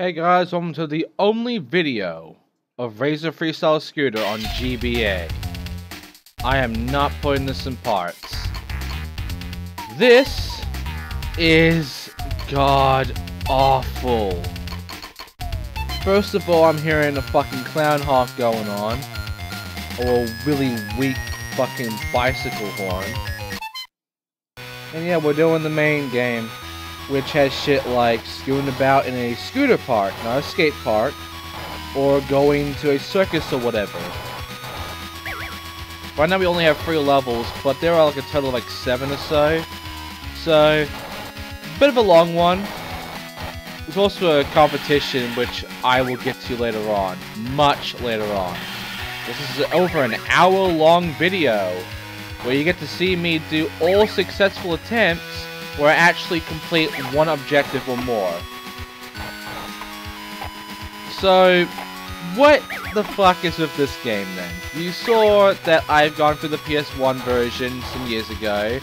Hey guys, welcome to the only video of Razor Freestyle Scooter on GBA. I am not putting this in parts. This is god awful. First of all, I'm hearing a fucking clown hawk going on, or a really weak fucking bicycle horn. And yeah, we're doing the main game, which has shit like scooting about in a scooter park, not a skate park, or going to a circus or whatever. Right now we only have 3 levels, but there are like a total of like 7 or so. So, a bit of a long one. There's also a competition which I will get to later on, much later on. This is over an hour-long video, where you get to see me do all successful attempts where I actually complete one objective or more. So, what the fuck is with this game then? You saw that I've gone through the PS1 version some years ago,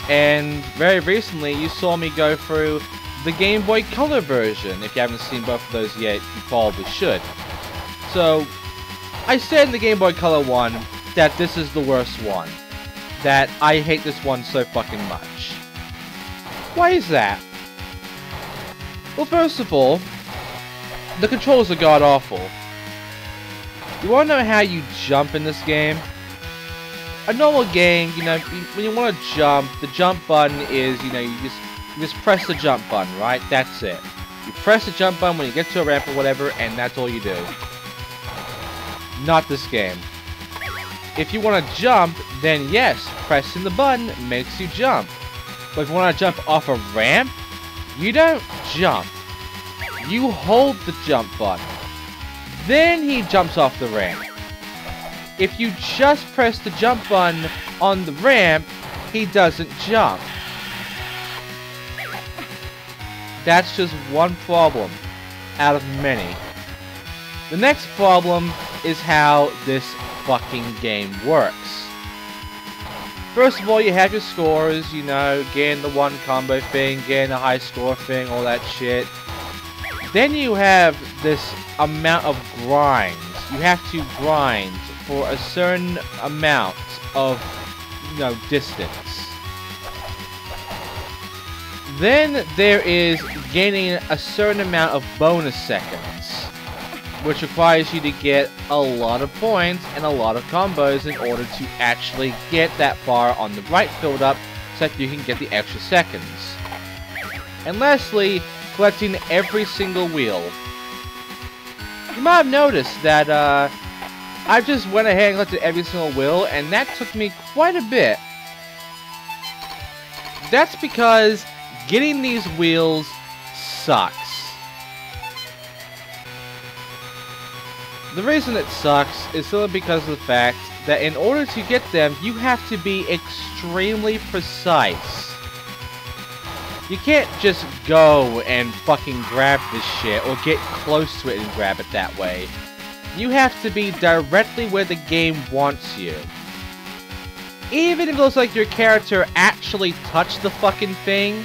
and very recently you saw me go through the Game Boy Color version. If you haven't seen both of those yet, you probably should. So, I said in the Game Boy Color one that this is the worst one. That I hate this one so fucking much. Why is that? Well, first of all, the controls are god-awful. You wanna know how you jump in this game? A normal game, you know, when you wanna jump, the jump button is, you know, you just press the jump button, right? That's it. You press the jump button when you get to a ramp or whatever, and that's all you do. Not this game. If you wanna jump, then yes, pressing the button makes you jump. But if you want to jump off a ramp, you don't jump. You hold the jump button. Then he jumps off the ramp. If you just press the jump button on the ramp, he doesn't jump. That's just one problem out of many. The next problem is how this fucking game works. First of all, you have your scores, you know, getting the one combo thing, getting a high score thing, all that shit. Then you have this amount of grinds. You have to grind for a certain amount of, you know, distance. Then there is gaining a certain amount of bonus seconds, which requires you to get a lot of points and a lot of combos in order to actually get that bar on the right filled up so that you can get the extra seconds. And lastly, collecting every single wheel. You might have noticed that I just went ahead and collected every single wheel, and that took me quite a bit. That's because getting these wheels sucks. The reason it sucks is simply because of the fact that in order to get them, you have to be extremely precise. You can't just go and fucking grab this shit, or get close to it and grab it that way. You have to be directly where the game wants you. Even if it looks like your character actually touched the fucking thing,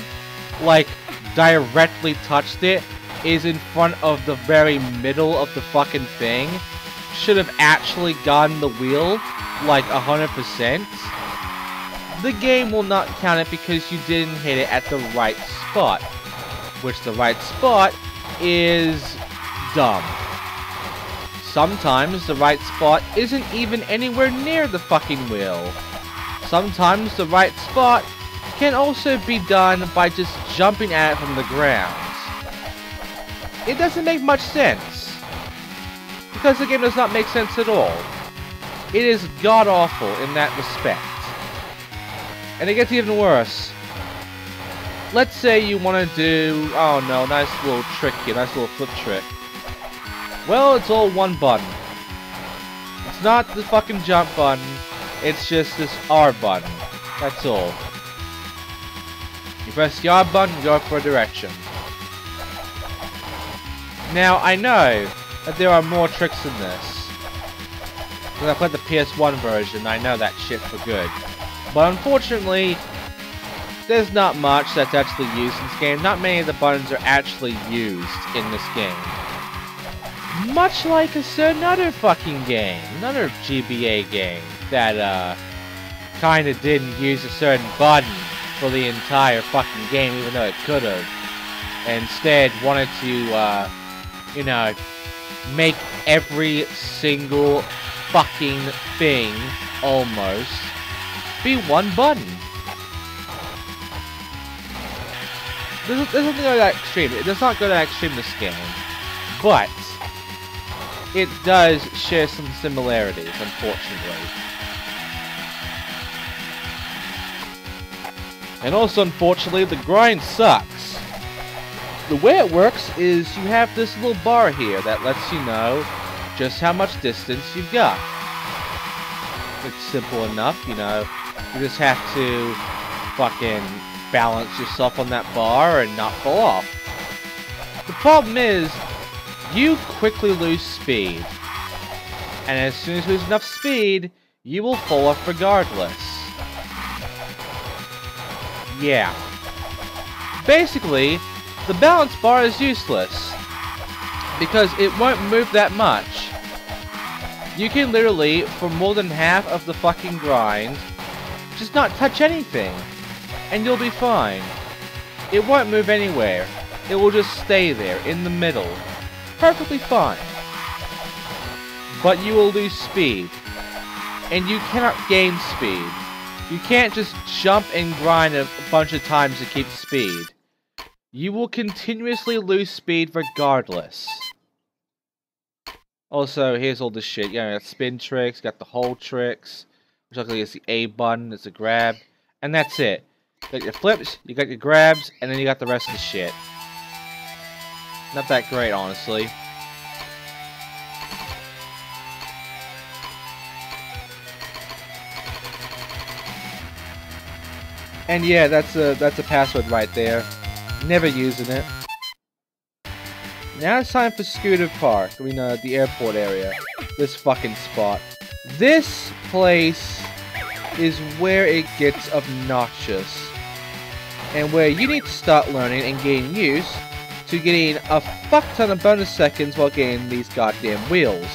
like, directly touched it, is in front of the very middle of the fucking thing, should have actually gotten the wheel, like 100%, the game will not count it because you didn't hit it at the right spot. Which the right spot is dumb. Sometimes the right spot isn't even anywhere near the fucking wheel. Sometimes the right spot can also be done by just jumping at it from the ground. It doesn't make much sense, because the game does not make sense at all. It is god-awful in that respect. And it gets even worse. Let's say you want to do, oh no, nice little trick here, nice little flip trick. Well, it's all one button. It's not the fucking jump button, it's just this R button. That's all. You press the R button and go for a direction. Now, I know that there are more tricks in this. Because I played the PS1 version, I know that shit for good. But unfortunately, there's not much that's actually used in this game. Not many of the buttons are actually used in this game. Much like a certain other fucking game, another GBA game that kinda didn't use a certain button for the entire fucking game, even though it could have. And instead wanted to, you know, make every single fucking thing, almost, be one button. There's nothing go that extreme. It does not go that extreme in this game. But it does share some similarities, unfortunately. And also, unfortunately, the grind sucks. The way it works is you have this little bar here that lets you know just how much distance you've got. It's simple enough, you know. You just have to fucking balance yourself on that bar and not fall off. The problem is, you quickly lose speed. And as soon as you lose enough speed, you will fall off regardless. Yeah. Basically, the balance bar is useless. Because it won't move that much. You can literally, for more than half of the fucking grind, just not touch anything. And you'll be fine. It won't move anywhere. It will just stay there, in the middle. Perfectly fine. But you will lose speed. And you cannot gain speed. You can't just jump and grind a bunch of times to keep speed. You will continuously lose speed regardless. Also, here's all this shit. Yeah, got spin tricks, got the hold tricks. Which luckily is the A button, it's a grab. And that's it. You got your flips, you got your grabs, and then you got the rest of the shit. Not that great, honestly. And yeah, that's a password right there. Never using it. Now it's time for Scooter Park. I mean, the airport area. This fucking spot. This place is where it gets obnoxious. And where you need to start learning and getting used to getting a fuck ton of bonus seconds while getting these goddamn wheels.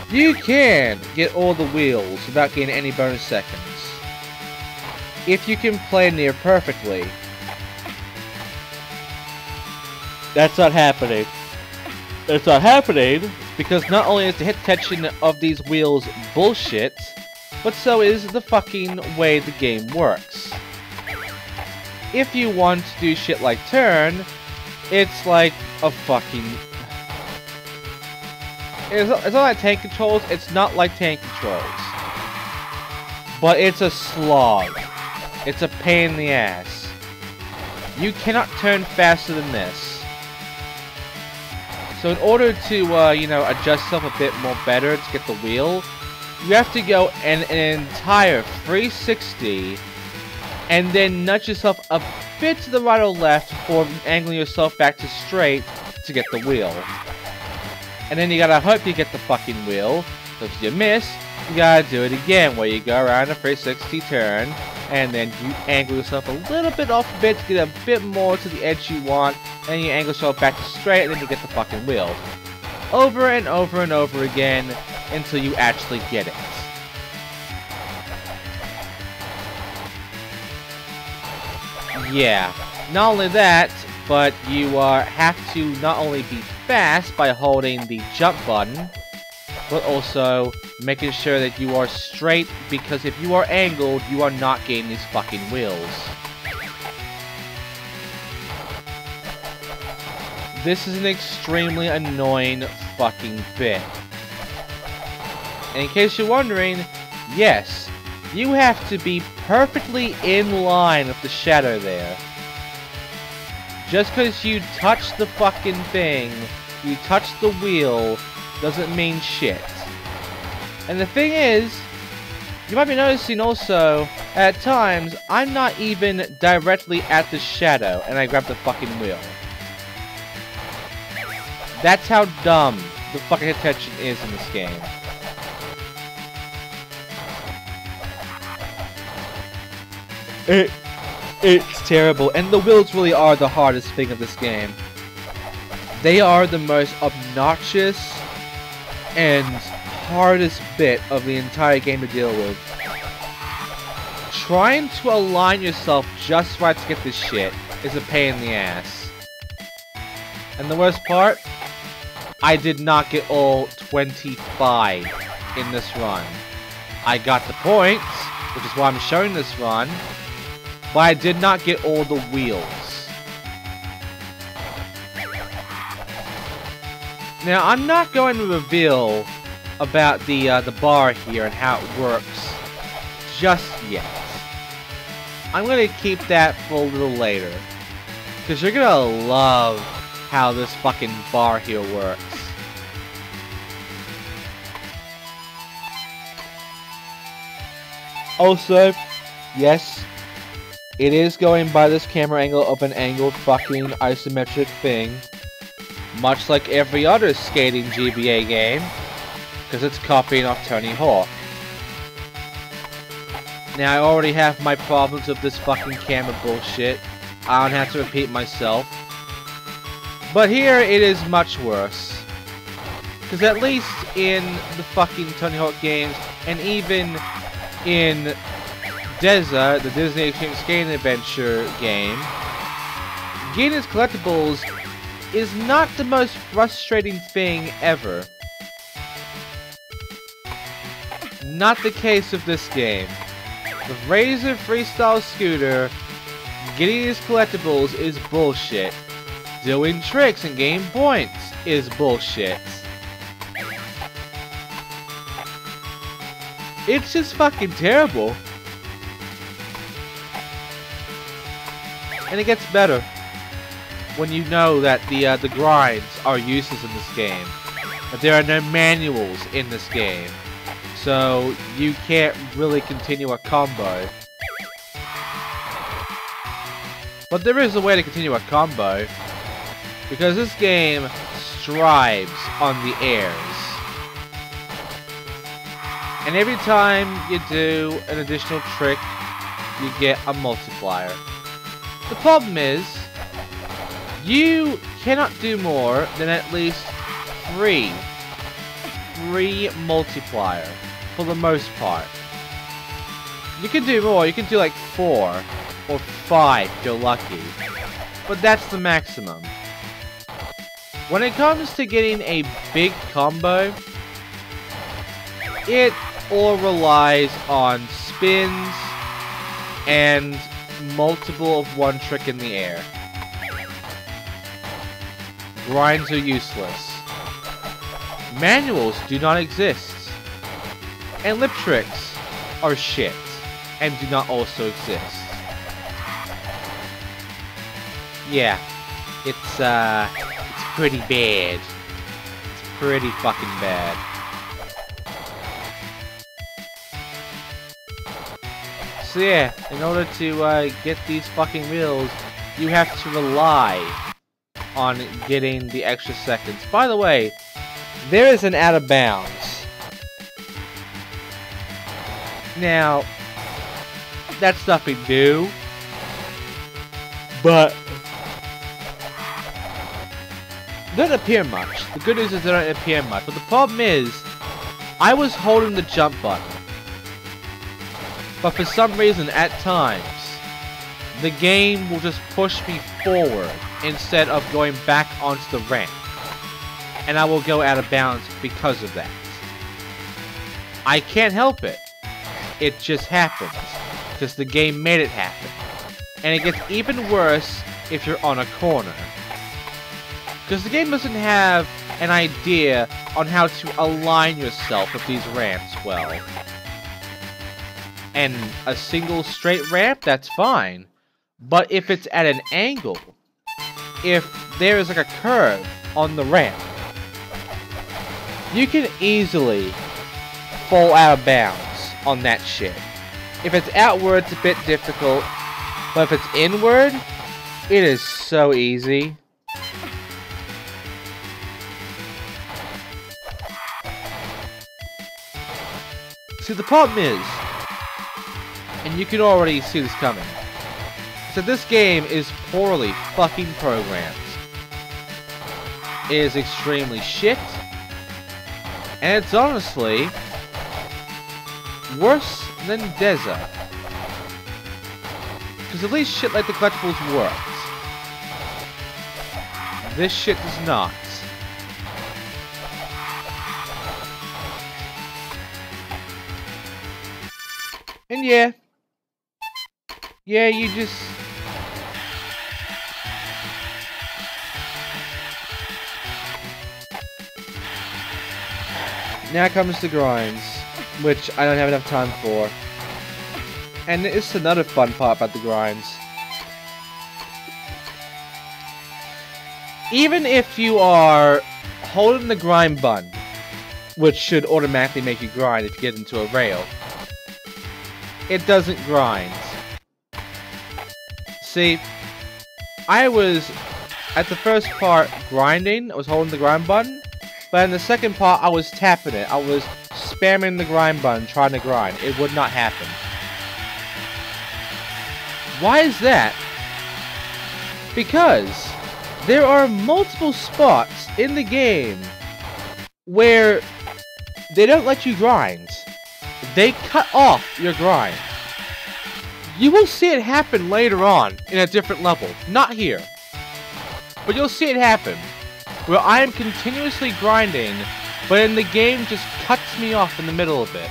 You can get all the wheels without getting any bonus seconds. If you can play near perfectly. That's not happening. That's not happening because not only is the hit detection of these wheels bullshit, but so is the fucking way the game works. If you want to do shit like turn, it's like a fucking... It's not like tank controls, it's not like tank controls. But it's a slog. It's a pain in the ass. You cannot turn faster than this. So in order to, you know, adjust yourself a bit more better to get the wheel, you have to go an entire 360 and then nudge yourself a bit to the right or left before angling yourself back to straight to get the wheel. And then you gotta hope you get the fucking wheel. So if you miss, you gotta do it again, where you go around a 360 turn, and then you angle yourself a little bit off a bit to get a bit more to the edge you want, and then you angle yourself back to straight, and then you get the fucking wheel. Over and over and over again, until you actually get it. Yeah, not only that, but you have to not only be fast by holding the jump button, but also making sure that you are straight, because if you are angled, you are not getting these fucking wheels. This is an extremely annoying fucking bit. And in case you're wondering, yes, you have to be perfectly in line with the shadow there. Just because you touch the fucking thing, you touch the wheel, doesn't mean shit. And the thing is, you might be noticing also, at times, I'm not even directly at the shadow, and I grab the fucking wheel. That's how dumb the fucking hit detection is in this game. It's terrible, and the wheels really are the hardest thing of this game. They are the most obnoxious and hardest bit of the entire game to deal with. Trying to align yourself just right to get this shit is a pain in the ass. And the worst part, I did not get all 25 in this run. I got the points, which is why I'm showing this run, but I did not get all the wheels. Now, I'm not going to reveal about the bar here and how it works just yet. I'm going to keep that for a little later, because you're going to love how this fucking bar here works. Also, yes, it is going by this camera angle of an angled fucking isometric thing, much like every other skating GBA game, because it's copying off Tony Hawk. Now, I already have my problems with this fucking camera bullshit. I don't have to repeat myself. But here, it is much worse. Because at least in the fucking Tony Hawk games, and even in DESA, the Disney Extreme Skating Adventure game, getting its collectibles is not the most frustrating thing ever. Not the case with this game. With Razor Freestyle Scooter, getting his collectibles is bullshit. Doing tricks and getting points is bullshit. It's just fucking terrible. And it gets better when you know that the grinds are useless in this game. That there are no manuals in this game. So you can't really continue a combo. But there is a way to continue a combo, because this game strives on the airs. And every time you do an additional trick, you get a multiplier. The problem is, you cannot do more than at least 3 multiplier, for the most part. You can do more, you can do like 4 or 5 if you're lucky, but that's the maximum. When it comes to getting a big combo, it all relies on spins and multiple of one trick in the air. Grinds are useless. Manuals do not exist. And lip tricks are shit and do not also exist. Yeah, it's pretty bad. It's pretty fucking bad. So yeah, in order to get these fucking wheels, you have to rely on getting the extra seconds. By the way, there is an out of bounds. Now, that's nothing new, but they don't appear much. The good news is they don't appear much, but the problem is, I was holding the jump button, but for some reason, at times, the game will just push me forward instead of going back onto the ramp, and I will go out of bounds because of that. I can't help it. It just happens, because the game made it happen. And it gets even worse if you're on a corner. Because the game doesn't have an idea on how to align yourself with these ramps well. And a single straight ramp, that's fine. But if it's at an angle, if there is like a curve on the ramp, you can easily fall out of bounds on that shit. If it's outward, it's a bit difficult, but if it's inward, it is so easy. See, the problem is, and you can already see this coming, So this game is poorly fucking programmed. It is extremely shit. And it's honestly worse than DESA. Because at least shit like the collectibles works. This shit does not. And yeah. Yeah, you just... Now comes the grinds, which I don't have enough time for. And it's another fun part about the grinds. Even if you are holding the grind button, which should automatically make you grind if you get into a rail, it doesn't grind. See, I was, at the first part, grinding. I was holding the grind button. But in the second part, I was tapping it. I was spamming the grind button, trying to grind. It would not happen. Why is that? Because there are multiple spots in the game where they don't let you grind. They cut off your grind. You will see it happen later on in a different level. Not here. But you'll see it happen. Where I am continuously grinding, but then the game just cuts me off in the middle of it.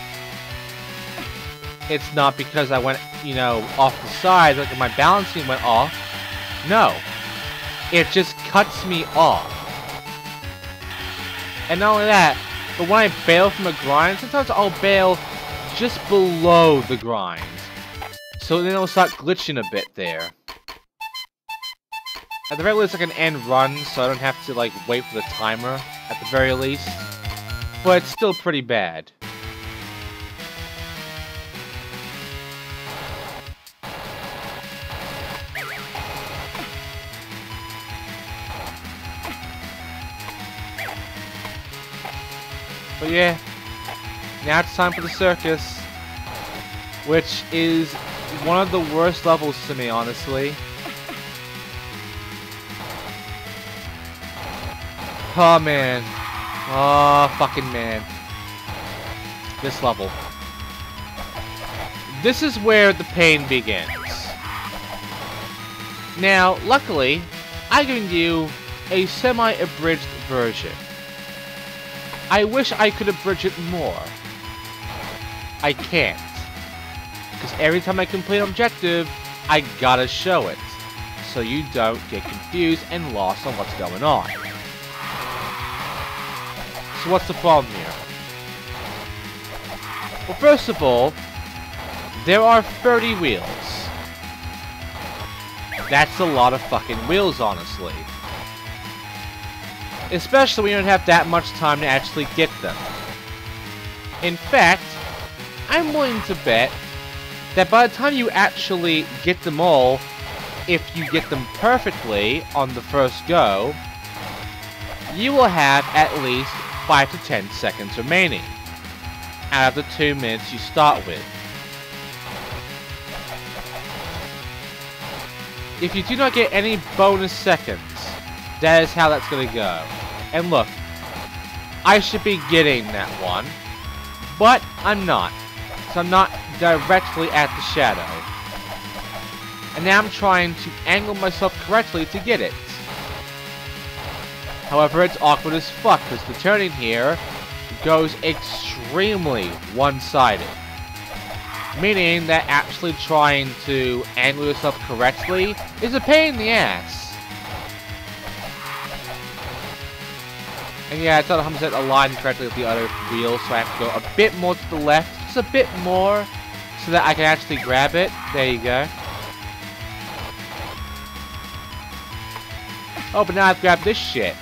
It's not because I went, you know, off the side, like my balancing went off. No. It just cuts me off. And not only that, but when I bail from a grind, sometimes I'll bail just below the grind. So then it'll start glitching a bit there. At the very least, I can end run, so I don't have to, like, wait for the timer, at the very least. But it's still pretty bad. But yeah, now it's time for the circus. Which is one of the worst levels to me, honestly. Oh man. Oh fucking man. This level. This is where the pain begins. Now, luckily, I'm giving you a semi-abridged version. I wish I could abridge it more. I can't. Because every time I complete an objective, I gotta show it. So you don't get confused and lost on what's going on. So what's the problem here? Well, first of all, there are 30 wheels. That's a lot of fucking wheels, honestly. Especially when you don't have that much time to actually get them. In fact, I'm willing to bet that by the time you actually get them all, if you get them perfectly on the first go, you will have at least 5 to 10 seconds remaining out of the 2 minutes you start with. If you do not get any bonus seconds, that is how that's gonna go. And look, I should be getting that one, but I'm not. So I'm not directly at the shadow. And now I'm trying to angle myself correctly to get it. However, it's awkward as fuck because the turning here goes extremely one-sided. Meaning that actually trying to angle yourself correctly is a pain in the ass. And yeah, it's not 100% aligned correctly with the other wheel, so I have to go a bit more to the left, just a bit more, so that I can actually grab it. There you go. Oh, but now I've grabbed this shit.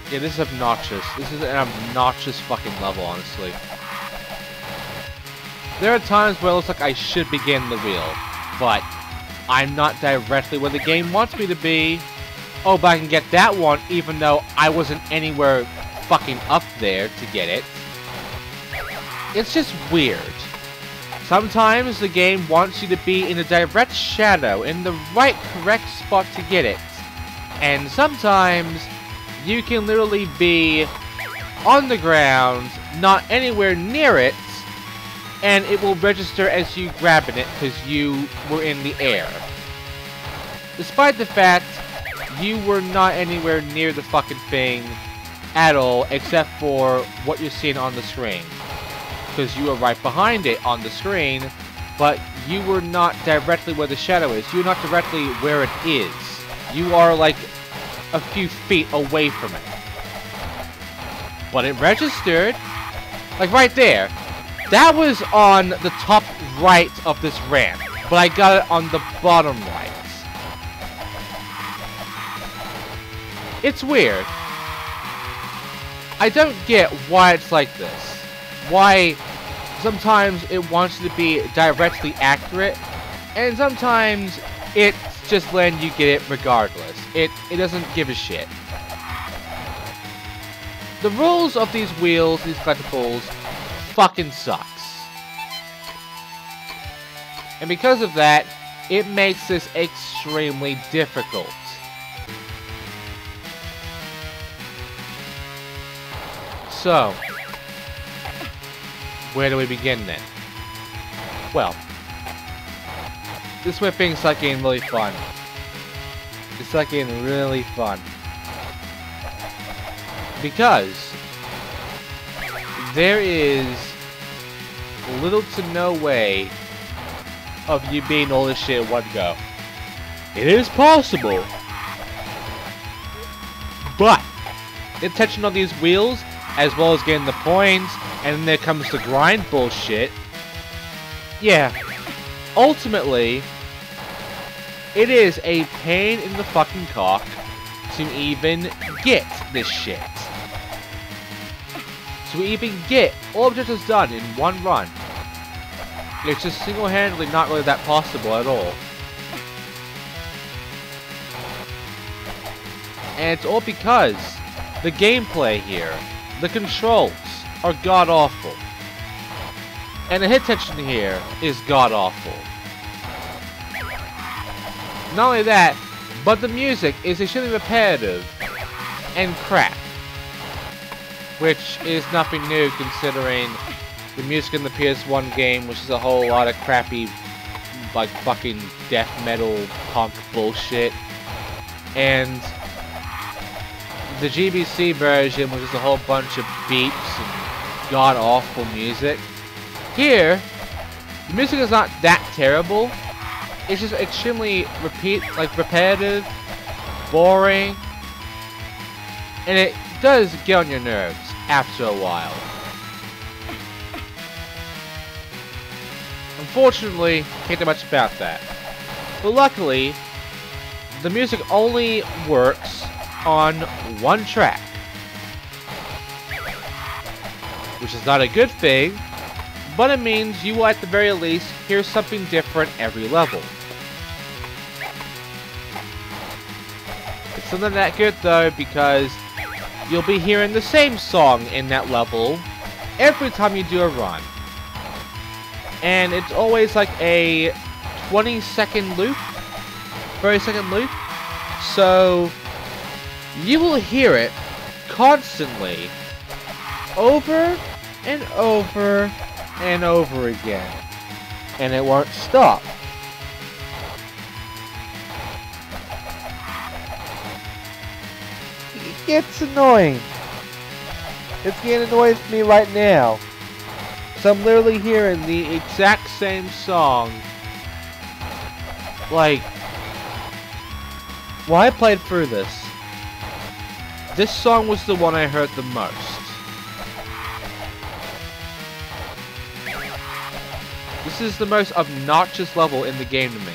Yeah, this is obnoxious. This is an obnoxious fucking level, honestly. There are times where it looks like I should be getting the wheel, but I'm not directly where the game wants me to be. Oh, but I can get that one even though I wasn't anywhere fucking up there to get it. It's just weird. Sometimes the game wants you to be in a direct shadow, in the right correct spot to get it. And sometimes you can literally be on the ground, not anywhere near it, and it will register as you grabbing it because you were in the air. Despite the fact you were not anywhere near the fucking thing at all, except for what you're seeing on the screen. Because you were right behind it on the screen, but you were not directly where the shadow is. You're not directly where it is. You are like a few feet away from it. But it registered, like right there. That was on the top right of this ramp, but I got it on the bottom right. It's weird. I don't get why it's like this. Why sometimes it wants you to be directly accurate, and sometimes it's just letting you get it regardless. It doesn't give a shit. The rules of these wheels, these collectibles, fucking sucks. And because of that, it makes this extremely difficult. So, where do we begin then? Well, this whipping starts getting really fun. It's starts getting really fun. Because there is little to no way of you being all this shit in one go. It is possible, but the attention on these wheels, as well as getting the points, and then there comes the grind bullshit. Yeah, ultimately, it is a pain in the fucking cock to even get this shit. To even get all objectives done in one run. It's just single-handedly not really that possible at all. And it's all because the gameplay here, the controls, are god-awful. And the hit tension here is god-awful. Not only that, but the music is extremely repetitive and crap. Which is nothing new considering the music in the PS1 game, which is a whole lot of crappy, like, fucking death metal punk bullshit. And the GBC version, which is a whole bunch of beeps and god-awful music. Here, the music is not that terrible. It's just extremely repetitive, boring, and it does get on your nerves after a while. Unfortunately, can't do much about that. But luckily, the music only works on one track. Which is not a good thing, but it means you will at the very least hear something different every level. It's not that good though, because you'll be hearing the same song in that level every time you do a run. And it's always like a 20-second loop, 30-second loop. So you will hear it constantly, over and over and over again. And it won't stop. It's annoying. It's getting annoying for me right now. So I'm literally hearing the exact same song. Like, when I played through this song was the one I heard the most. This is the most obnoxious level in the game to me.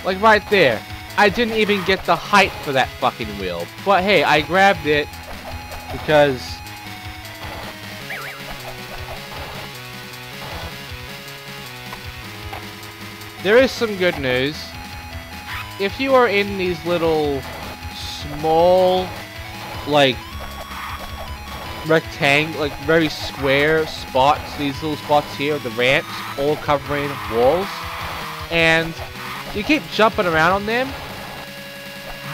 Like right there. I didn't even get the height for that fucking wheel. But hey, I grabbed it because there is some good news. If you are in these little small, like, rectangle, like very square spots, these little spots here, the ramps, all covering walls, and you keep jumping around on them.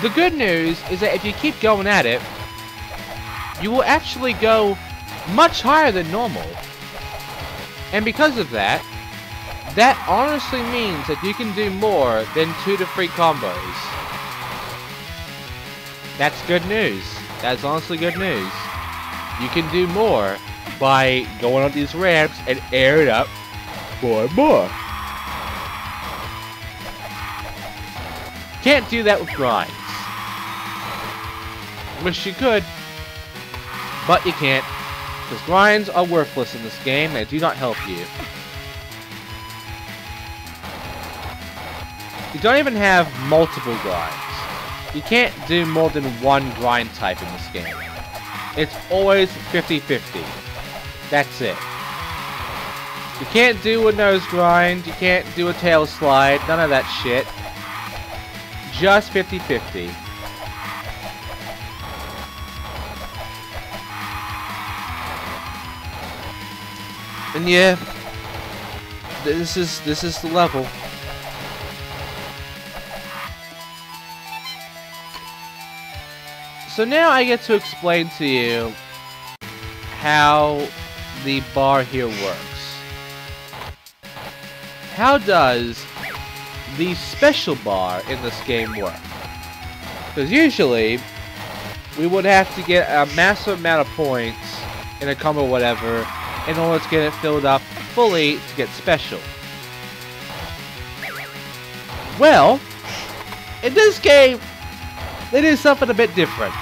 The good news is that if you keep going at it, you will actually go much higher than normal. And because of that, that honestly means that you can do more than 2 to 3 combos. That's good news. That's honestly good news. You can do more by going on these ramps and air it up more and more. Can't do that with grinds. Wish you could, but you can't, because grinds are worthless in this game. They do not help you. You don't even have multiple grinds. You can't do more than 1 grind type in this game. It's always 50-50. That's it. You can't do a nose grind, you can't do a tail slide, none of that shit. Just 50-50. And yeah, this is the level. So now I get to explain to you how the bar here works. How does the special bar in this game work? Because usually we would have to get a massive amount of points in a combo or whatever in order to get it filled up fully to get special. Well, in this game, they do something a bit different.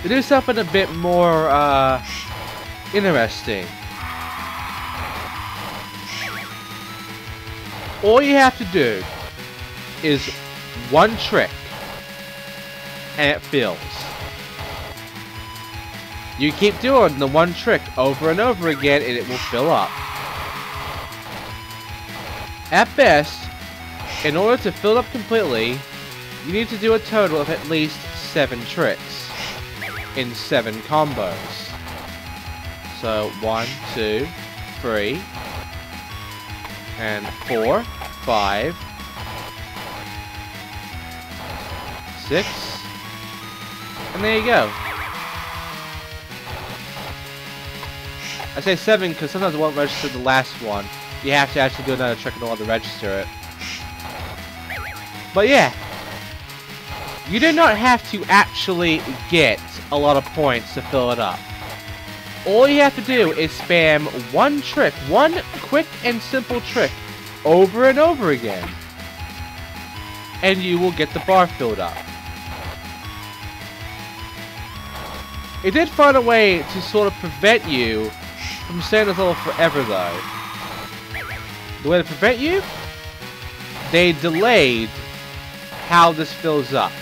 They do something a bit more, interesting. All you have to do is 1 trick, and it fills. You keep doing the 1 trick over and over again, and it will fill up. At best, in order to fill up completely, you need to do a total of at least 7 tricks in 7 combos. So 1, 2, 3, and 4, 5, 6, and there you go. I say 7 because sometimes it won't register the last one. You have to actually do another trick in order to register it. But yeah, you do not have to actually get a lot of points to fill it up. All you have to do is spam 1 trick, 1 quick and simple trick over and over again, and you will get the bar filled up. It did find a way to sort of prevent you from staying this level forever though. The way to prevent you? They delayed how this fills up.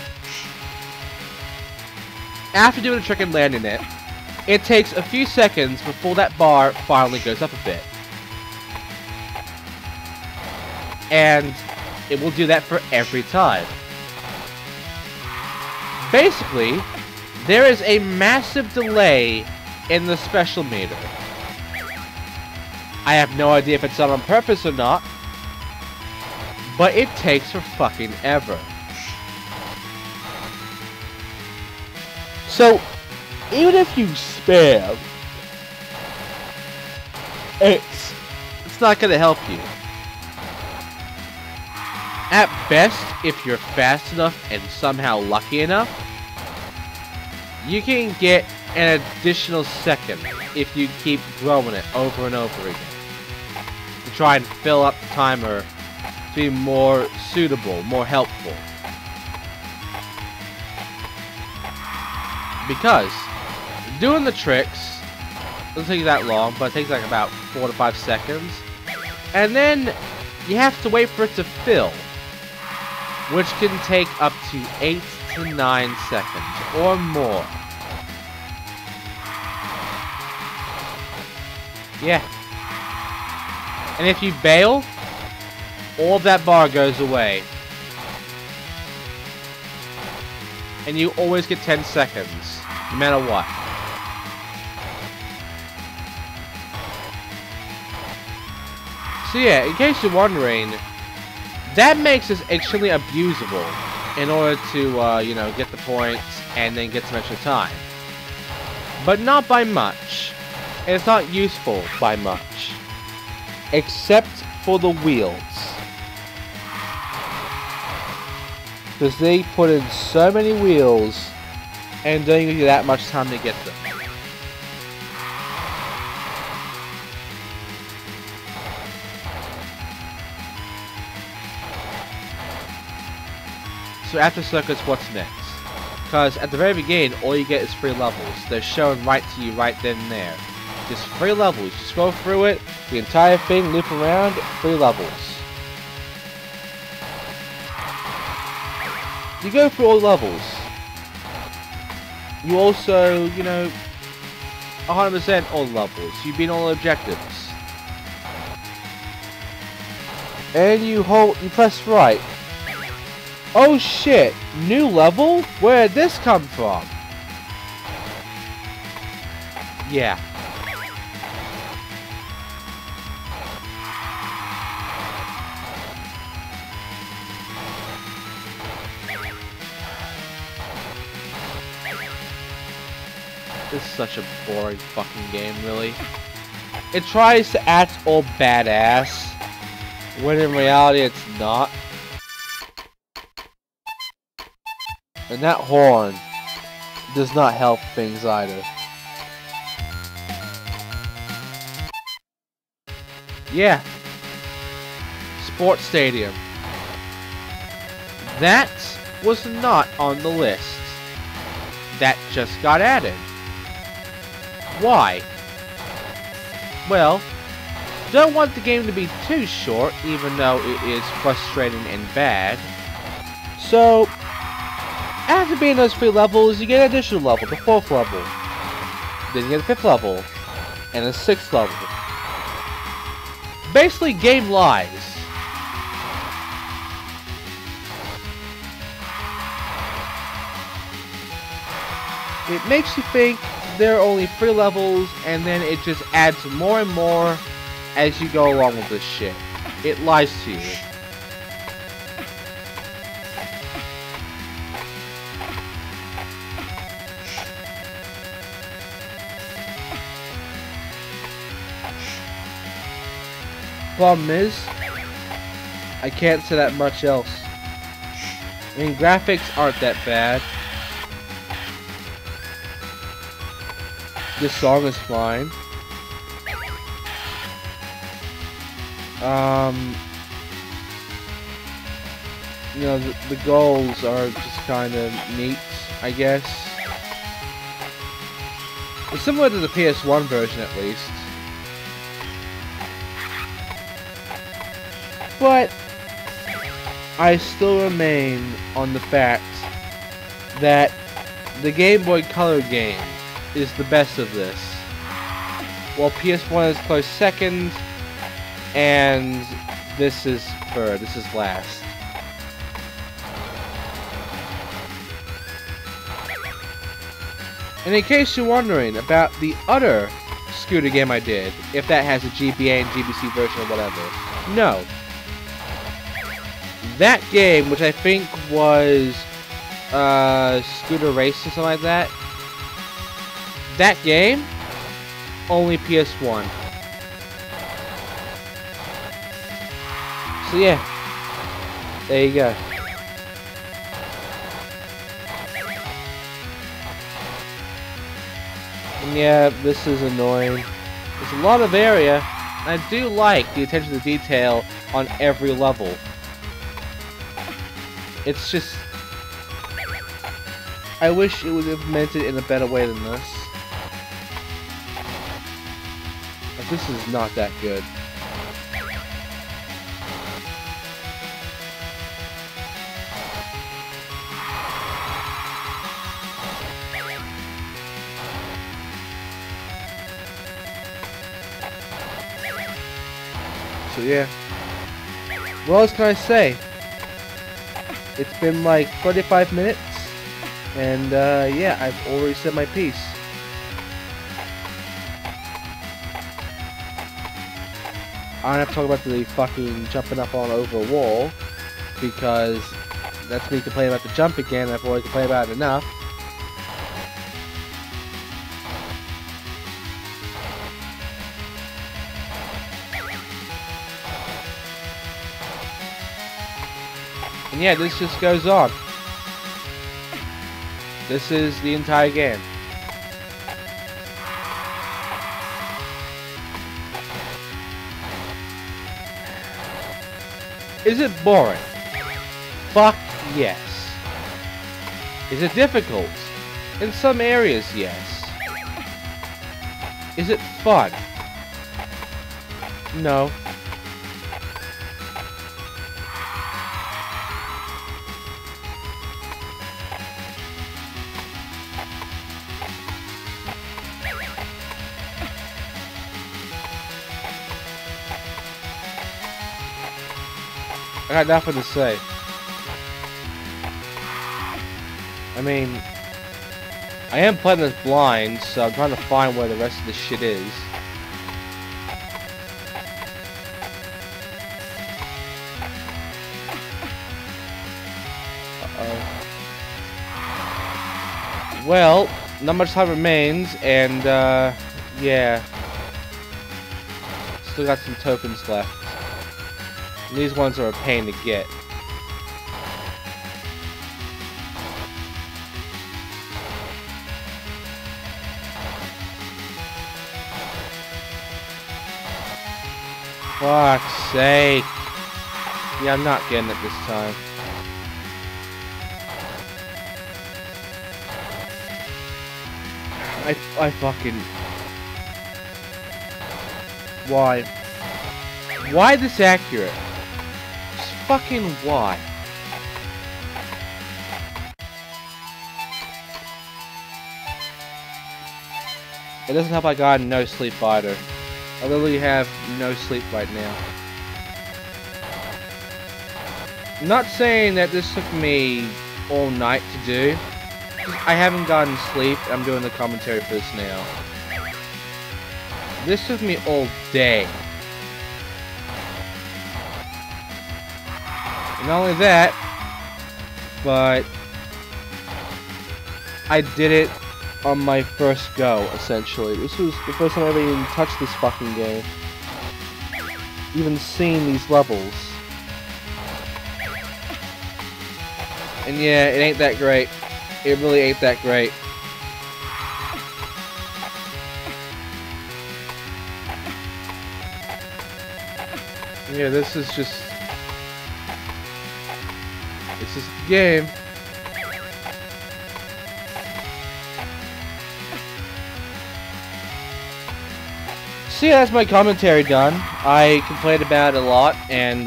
After doing a trick and landing it, it takes a few seconds before that bar finally goes up a bit. And it will do that for every time. Basically, there is a massive delay in the special meter. I have no idea if it's done on purpose or not, but it takes for fucking ever. So, even if you spam, it's not gonna help you. At best, if you're fast enough and somehow lucky enough, you can get an additional second if you keep growing it over and over again. To try and fill up the timer to be more suitable, more helpful. Because doing the tricks doesn't take that long, but it takes like about 4 to 5 seconds. And then you have to wait for it to fill, which can take up to 8 to 9 seconds or more. Yeah. And if you bail, all of that bar goes away. And you always get 10 seconds no matter what. So yeah, in case you're wondering, that makes this extremely abusable in order to, you know, get the points and then get some extra time. But not by much. And it's not useful by much. Except for the wheels. Because they put in so many wheels and don't give you that much time to get them. So after Circus, what's next? Because at the very beginning, all you get is 3 levels. They're shown right to you right then and there. Just 3 levels. You scroll through it, the entire thing, loop around, 3 levels. You go through all levels. You also, you know, 100% all levels. You beat all objectives. And you press right. Oh shit, new level? Where did this come from? Yeah. This is such a boring fucking game, really. It tries to act all badass, when in reality it's not. And that horn does not help things either. Yeah. Sports Stadium. That was not on the list. That just got added. Why? Well, don't want the game to be too short, even though it is frustrating and bad. So, after being those 3 levels, you get an additional level, the 4th level. Then you get a 5th level, and a 6th level. Basically, game lies. It makes you think there are only 3 levels, and then it just adds more and more as you go along with this shit. It lies to you. Problem is, I can't say that much else. I mean, graphics aren't that bad. This song is fine. You know, the goals are just kind of neat, I guess. It's similar to the PS1 version, at least. But I still remain on the fact that the Game Boy Color game is the best of this, while PS1 is close second, and this is third, this is last. And in case you're wondering about the other scooter game I did, if that has a GBA and GBC version or whatever, no. That game, which I think was Scooter Race or something like that, that game, only PS1. So yeah, there you go. And yeah, this is annoying. There's a lot of area, and I do like the attention to detail on every level. It's just, I wish it was implemented in a better way than this. But this is not that good. So yeah, what else can I say? It's been like 45 minutes, And yeah, I've already said my piece. I don't have to talk about the fucking jumping up on over a wall, because that's me complaining about the jump again. I've already complained about it enough. And yeah, this just goes on. This is the entire game. Is it boring? Fuck yes. Is it difficult? In some areas, yes. Is it fun? No. I got nothing to say. I mean, I am playing this blind, so I'm trying to find where the rest of this shit is. Uh-oh. Well, not much time remains, and, yeah. Still got some tokens left. And these ones are a pain to get. Fuck's sake. Yeah, I'm not getting it this time. I fucking... Why? Why this accurate? Just fucking why? It doesn't help I got no sleep either. I literally have no sleep right now. I'm not saying that this took me all night to do. I haven't gotten sleep. I'm doing the commentary for this now. This took me all day. And not only that, but I did it on my first go, essentially. This was the first time I ever even touched this fucking game. Even seen these levels. And yeah, it ain't that great. It really ain't that great. Yeah, this is just the game. So yeah, that's my commentary done. I complained about it a lot, and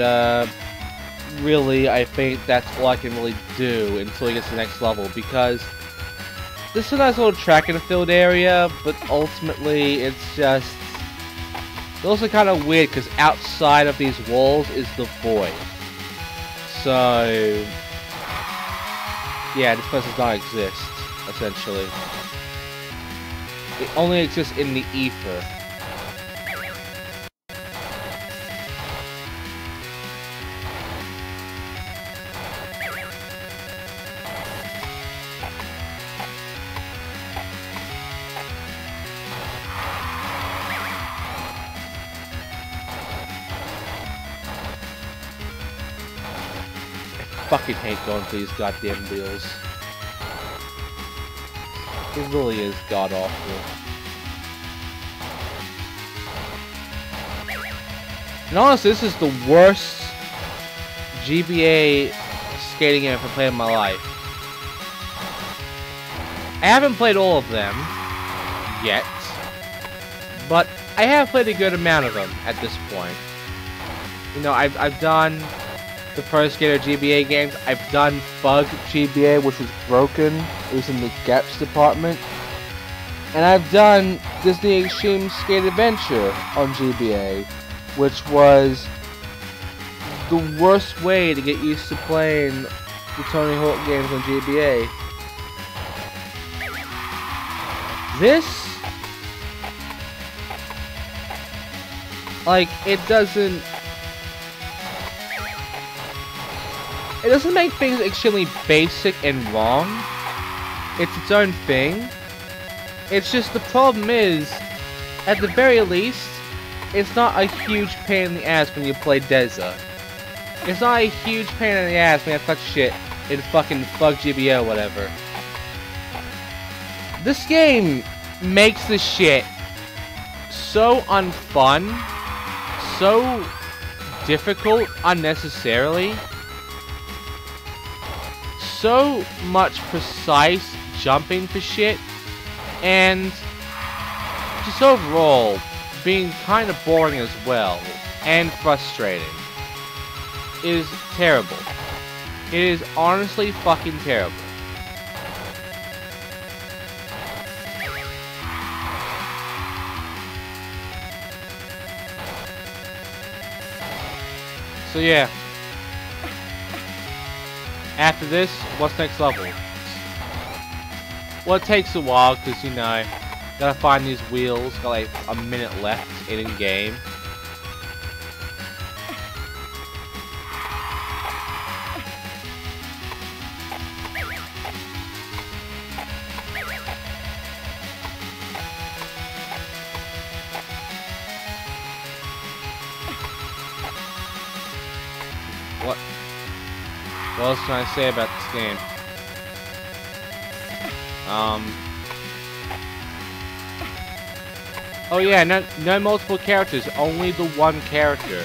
really, I think that's all I can really do until he gets to the next level, because this is a nice little track and field area, but ultimately, it's just... It's also kind of weird, because outside of these walls is the void. So... yeah, this place does not exist, essentially. It only exists in the ether. I fucking hate going through these goddamn wheels. It really is god awful. And honestly, this is the worst GBA skating game I've ever played in my life. I haven't played all of them yet, but I have played a good amount of them at this point. You know, I've done the Pro Skater GBA games. I've done Bug GBA, which was broken. It was in the gaps department. And I've done Disney Extreme Skate Adventure on GBA, which was the worst way to get used to playing the Tony Hawk games on GBA. This, like, it doesn't make things extremely basic and wrong. It's its own thing. It's just the problem is, at the very least, it's not a huge pain in the ass when you play DESA. It's not a huge pain in the ass when you touch shit in fucking GBA or whatever. This game makes this shit so unfun, so difficult unnecessarily, so much precise jumping for shit, and just overall being kind of boring as well, and frustrating. It is terrible. It is honestly fucking terrible. So yeah. After this, what's next level? Well, it takes a while, because, you know, gotta find these wheels, got like a minute left in game. What else can I say about this game? Oh yeah, no multiple characters, only the one character.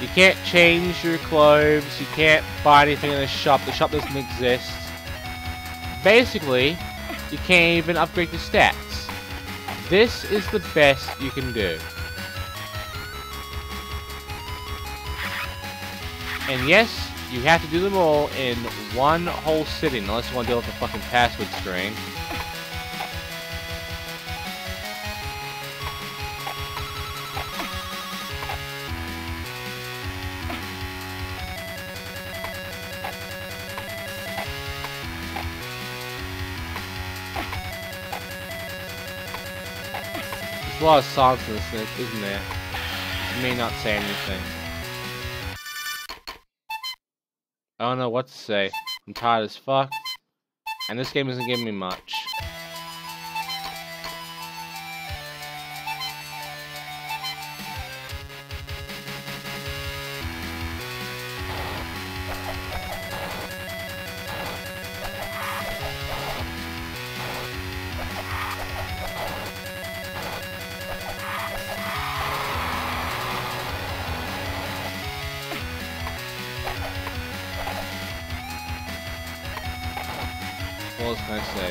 You can't change your clothes, you can't buy anything in the shop doesn't exist. Basically, you can't even upgrade your stats. This is the best you can do. And yes, you have to do them all in one whole sitting, unless you want to deal with the fucking password screen. There's a lot of songs in this, isn't there? You may not say anything. I don't know what to say. I'm tired as fuck. And this game isn't giving me much. What else can I say?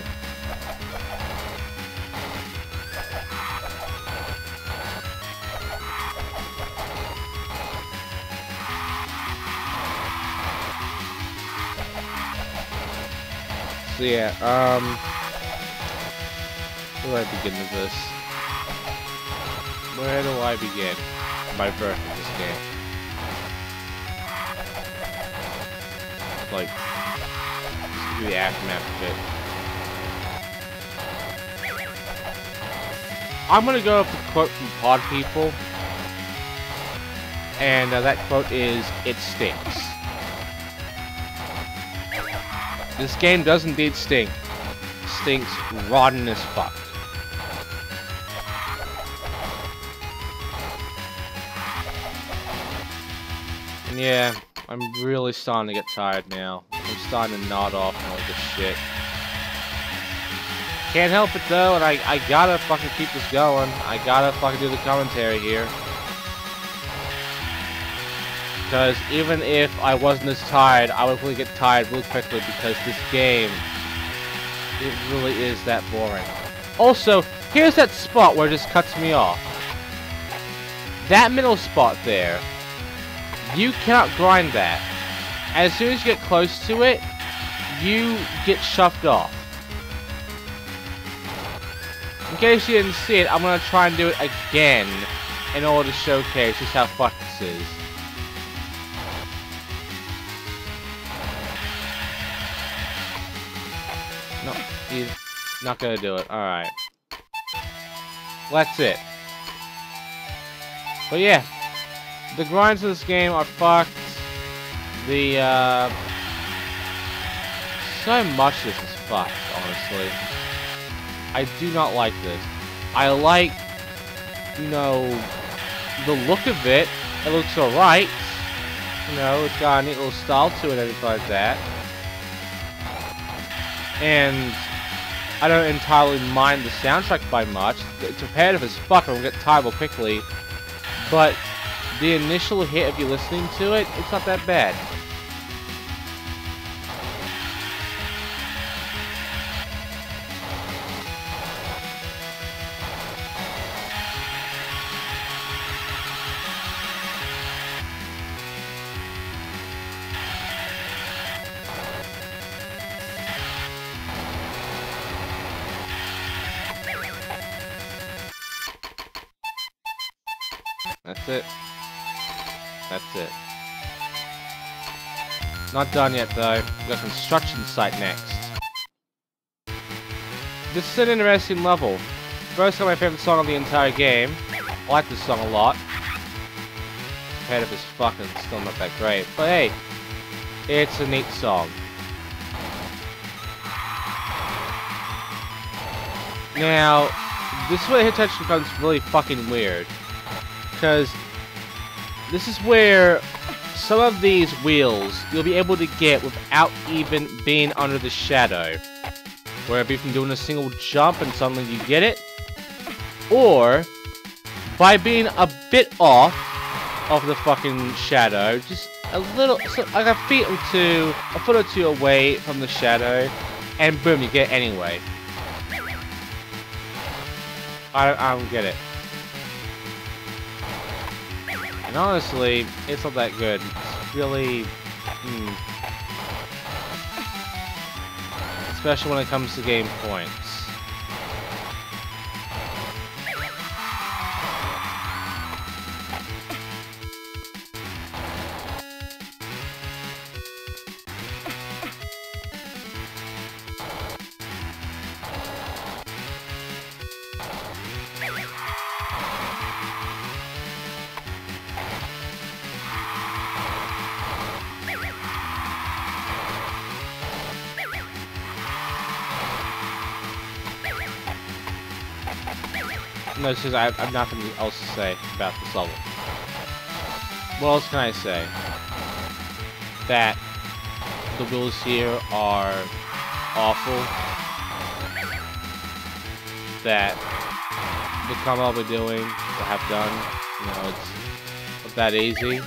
So yeah, where do I begin with this? Where do I begin? My birth of this game. Like, the aftermath of it. I'm gonna go with the quote from Pod People, and that quote is, "It stinks." This game does indeed stink. Stinks rotten as fuck. And yeah, I'm really starting to get tired now. I'm starting to nod off and all this shit. Can't help it though, and I gotta fucking keep this going. I gotta fucking do the commentary here. Because even if I wasn't as tired, I would really get tired real quickly because this game, it really is that boring. Also, here's that spot where it just cuts me off. That middle spot there, you cannot grind that. As soon as you get close to it, you get shoved off. In case you didn't see it, I'm gonna try and do it again in order to showcase just how fucked this is. No, he's not gonna do it. Alright. That's it. But yeah, the grinds of this game are fucked. So much of this is fucked, honestly. I do not like this. I like, you know, the look of it. It looks alright. You know, it's got a neat little style to it and everything like that. And I don't entirely mind the soundtrack by much. It's repetitive as fuck and will get tired real quickly. But the initial hit of you listening to it, it's not that bad. That's it. That's it. Not done yet though. We've got construction site next. This is an interesting level. First time my favorite song of the entire game. I like this song a lot. Repetitive as fuck and still not that great. But hey, it's a neat song. Now, this is where the hit becomes really fucking weird. Because this is where some of these wheels you'll be able to get without even being under the shadow. Where it'll be from doing a single jump and suddenly you get it. Or by being a bit off of the fucking shadow, just a little, so like a foot or two away from the shadow, and boom, you get it anyway. I don't get it. And honestly, it's not that good. It's really... Especially when it comes to game points. No, because I have nothing else to say about this level. What else can I say? That the wheels here are awful. That the combo I'll be doing, I have done, you know, it's not that easy.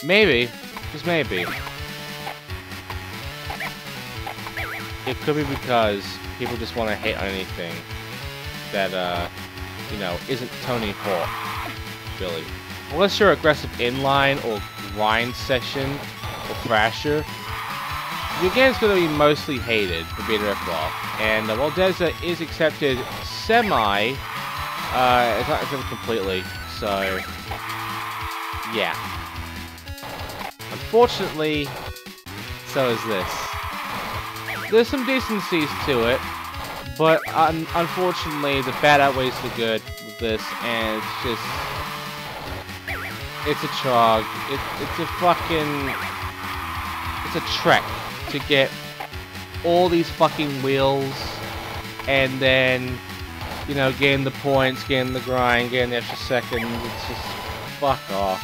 Maybe, just maybe. It could be because people just want to hate on anything that, you know, isn't Tony Hawk, really. Unless you're aggressive inline or grind session or thrasher, your game's going to be mostly hated for being ripped off. And while DESA is accepted semi, it's not accepted completely, so yeah. Unfortunately, so is this. There's some decencies to it, but unfortunately the bad outweighs the good with this, and it's just... It's a trog. It's a fucking... It's a trek to get all these fucking wheels, and then, you know, gain the points, gain the grind, gain the extra seconds. It's just... fuck off.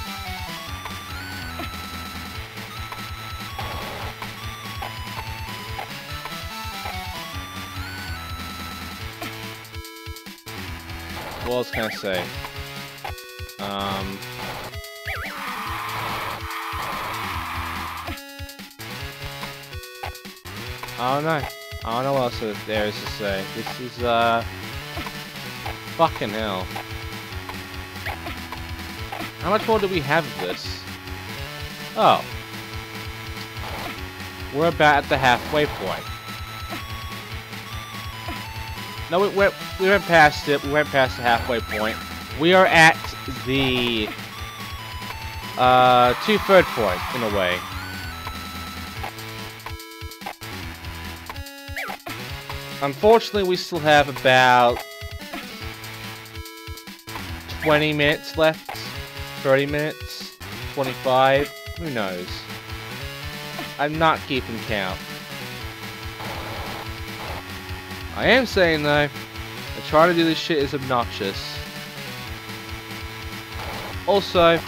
What else can I say? I don't know. I don't know what else there is to say. This is, fucking hell. How much more do we have of this? Oh. We're about at the halfway point. No, we went past it. We went past the halfway point. We are at the 2/3 point, in a way. Unfortunately, we still have about 20 minutes left, 30 minutes, 25, who knows. I'm not keeping count. I am saying though, that trying to do this shit is obnoxious. Also,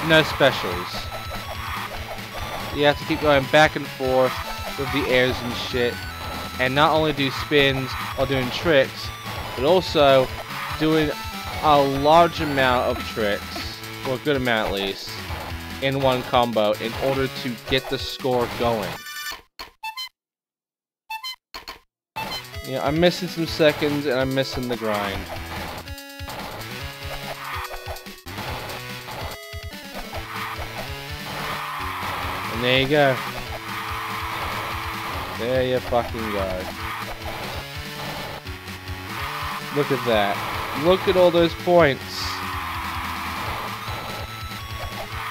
no specials. You have to keep going back and forth with the airs and shit, and not only do spins or doing tricks, but also doing a large amount of tricks, or a good amount at least, in one combo in order to get the score going. Yeah, I'm missing some seconds and I'm missing the grind. And there you go. There you fucking go. Look at that. Look at all those points.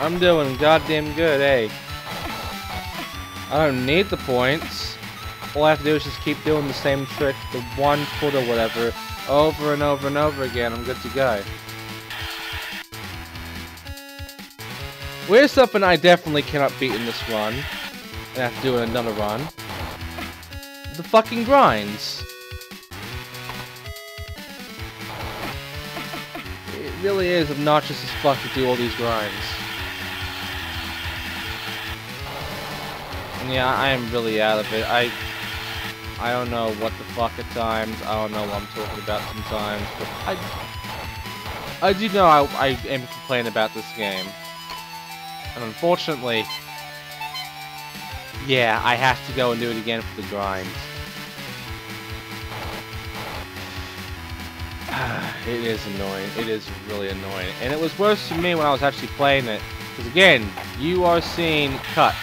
I'm doing goddamn good, eh? I don't need the points. All I have to do is just keep doing the same trick, the 1 foot or whatever, over and over and over again. I'm good to go. Where's something I definitely cannot beat in this run, and I have to do another run? The fucking grinds. It really is obnoxious as fuck to do all these grinds. And yeah, I am really out of it. I don't know what the fuck at times. I don't know what I'm talking about sometimes, but I do know I am complaining about this game. And unfortunately, yeah, I have to go and do it again for the grinds. It is annoying. It is really annoying. And it was worse for me when I was actually playing it. Because again, you are seeing cuts.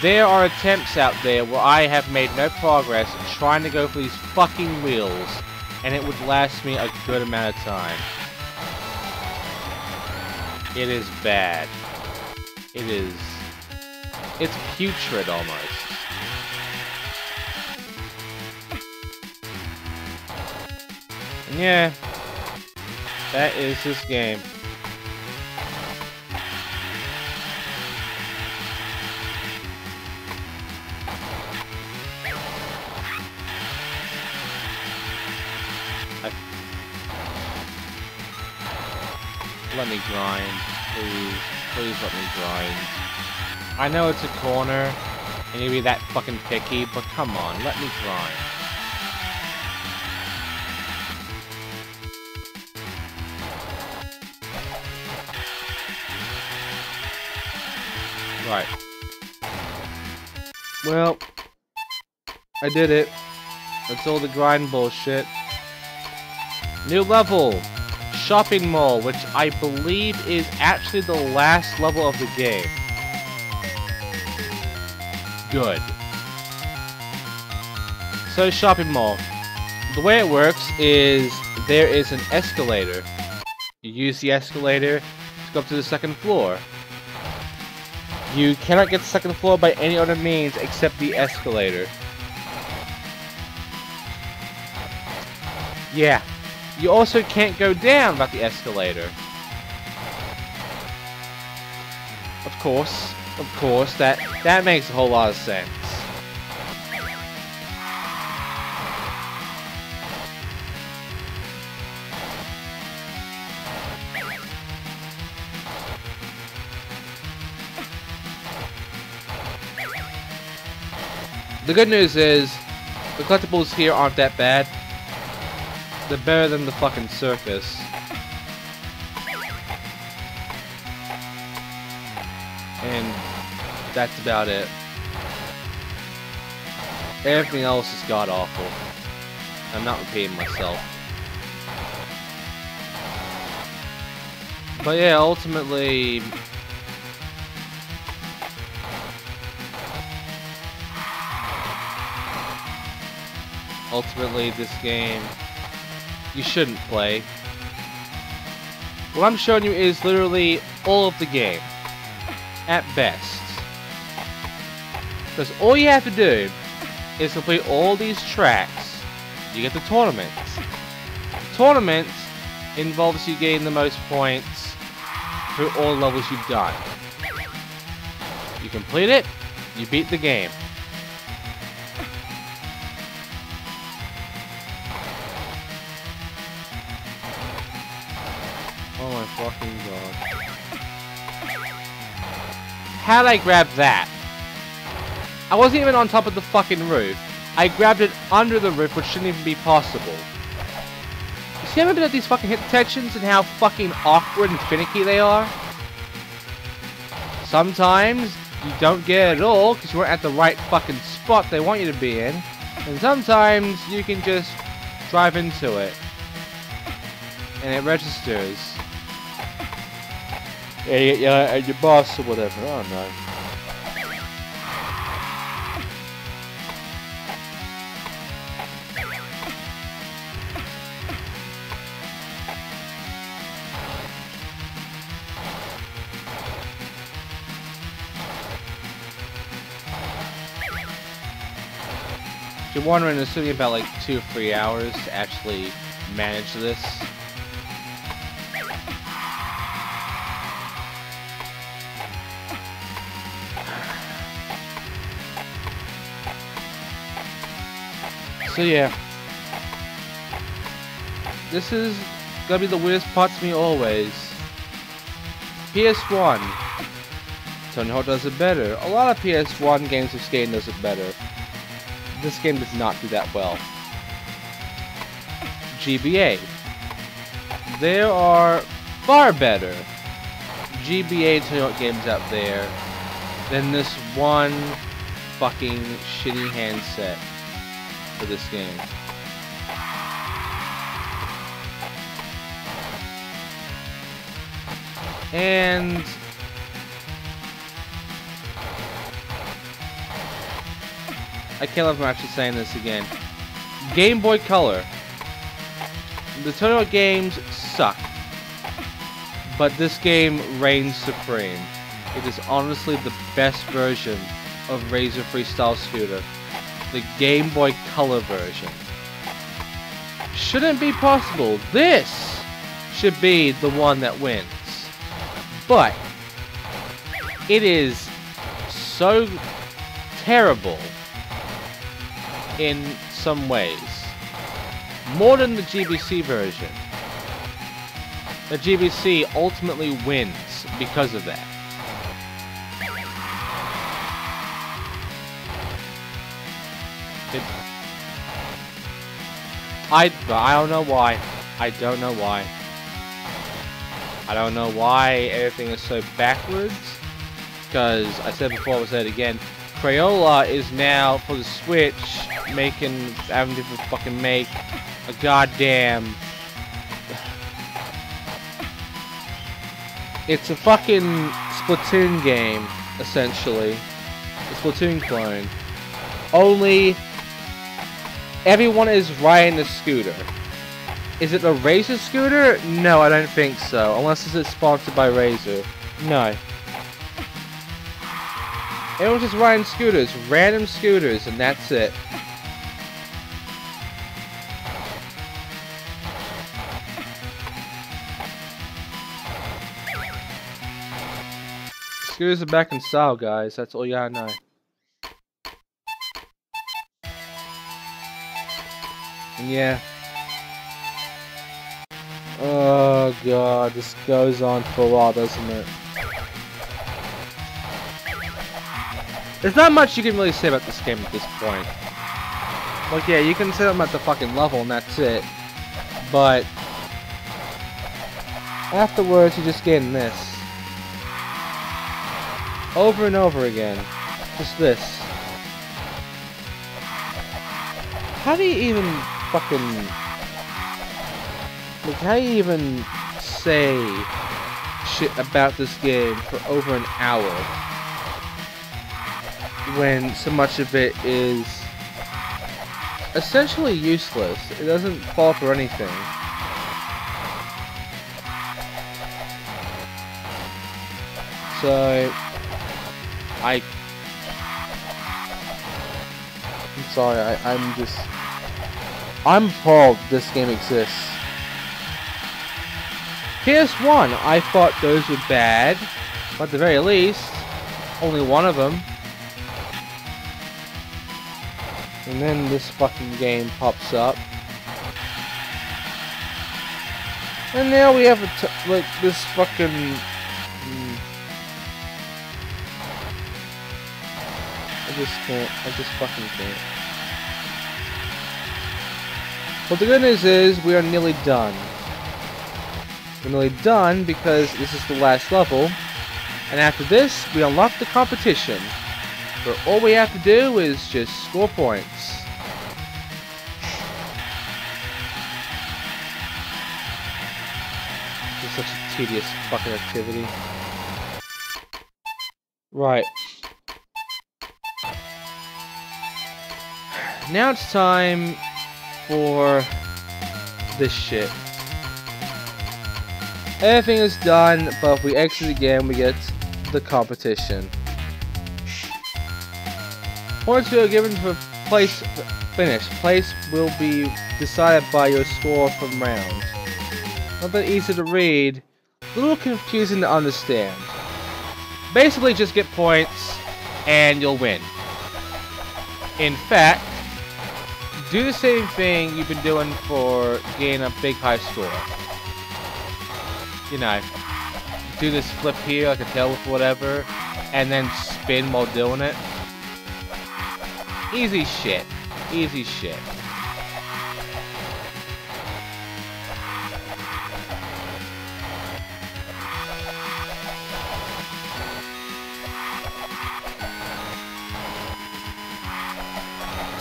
There are attempts out there where I have made no progress trying to go for these fucking wheels, and it would last me a good amount of time. It is bad. It is... It's putrid almost. And yeah, that is this game. Let me grind, please. Please let me grind. I know it's a corner, and you'll be that fucking picky, but come on, let me grind. Right. Well, I did it. That's all the grind bullshit. New level! Shopping mall, which I believe is actually the last level of the game. Good. So, shopping mall. The way it works is there is an escalator. You use the escalator to go up to the second floor. You cannot get to the second floor by any other means except the escalator. Yeah. You also can't go down without the escalator. Of course, that makes a whole lot of sense. The good news is, the collectibles here aren't that bad. They're better than the fucking Circus. And that's about it. Everything else is god-awful. I'm not repeating myself. But yeah, ultimately... this game... you shouldn't play. What I'm showing you is literally all of the game. At best. Because all you have to do is complete all these tracks. You get the tournaments. The tournament involves you getting the most points through all levels you've done. You complete it, you beat the game. Oh my fucking god. How'd I grab that? I wasn't even on top of the fucking roof. I grabbed it under the roof, which shouldn't even be possible. You see how I'm at these fucking hit detections and how fucking awkward and finicky they are? Sometimes you don't get it at all because you weren't at the right fucking spot they want you to be in. And sometimes you can just drive into it. And it registers. Yeah, you get your boss or whatever, I don't know. If you're wondering, it's took me about like 2 or 3 hours to actually manage this. So yeah, this is gonna be the weirdest part to me always. PS1, Tony Hawk does it better. A lot of PS1 games of skating does it better. This game does not do that well. GBA, there are far better GBA Tony Hawk games out there than this one fucking shitty handset for this game. And I can't believe I'm actually saying this again. Game Boy Color. The Tony Hawk games suck, but this game reigns supreme. It is honestly the best version of Razor Freestyle Scooter. The Game Boy Color version. Shouldn't be possible. This should be the one that wins. But it is so terrible in some ways. More than the GBC version. The GBC ultimately wins because of that. I don't know why. I don't know why. I don't know why everything is so backwards. Because I said before, I'll say it again. Crayola is now for the Switch having people fucking make a goddamn. It's a fucking Splatoon game, essentially. A Splatoon clone. Only everyone is riding the scooter. Is it a Razor scooter? No, I don't think so. Unless it's sponsored by Razor. No. Everyone's just riding scooters. Random scooters, and that's it. Scooters are back in style, guys. That's all you gotta know. Yeah. Oh god, this goes on for a while, doesn't it? There's not much you can really say about this game at this point. Like, yeah, you can say them at the fucking level and that's it. But afterwards, you're just getting this. Over and over again. Just this. How do you even fucking... Like, how do you even say shit about this game for over an hour when so much of it is essentially useless? It doesn't fall for anything. So I'm sorry, I'm appalled this game exists. PS1, I thought those were bad, but at the very least, only one of them. And then this fucking game pops up. And now we have like this fucking... I just fucking can't. But the good news is, we are nearly done. We're nearly done because this is the last level. And after this, we unlock the competition. Where all we have to do is just score points. This is such a tedious fucking activity. Right. Now it's time for this shit. Everything is done, but if we exit again, we get the competition. Points will be given for place finish. Place will be decided by your score from round. Not that easy to read, a little confusing to understand. Basically, just get points, and you'll win. In fact, do the same thing you've been doing for getting a big high score. You know, do this flip here like a tail whip or whatever, and then spin while doing it. Easy shit. Easy shit.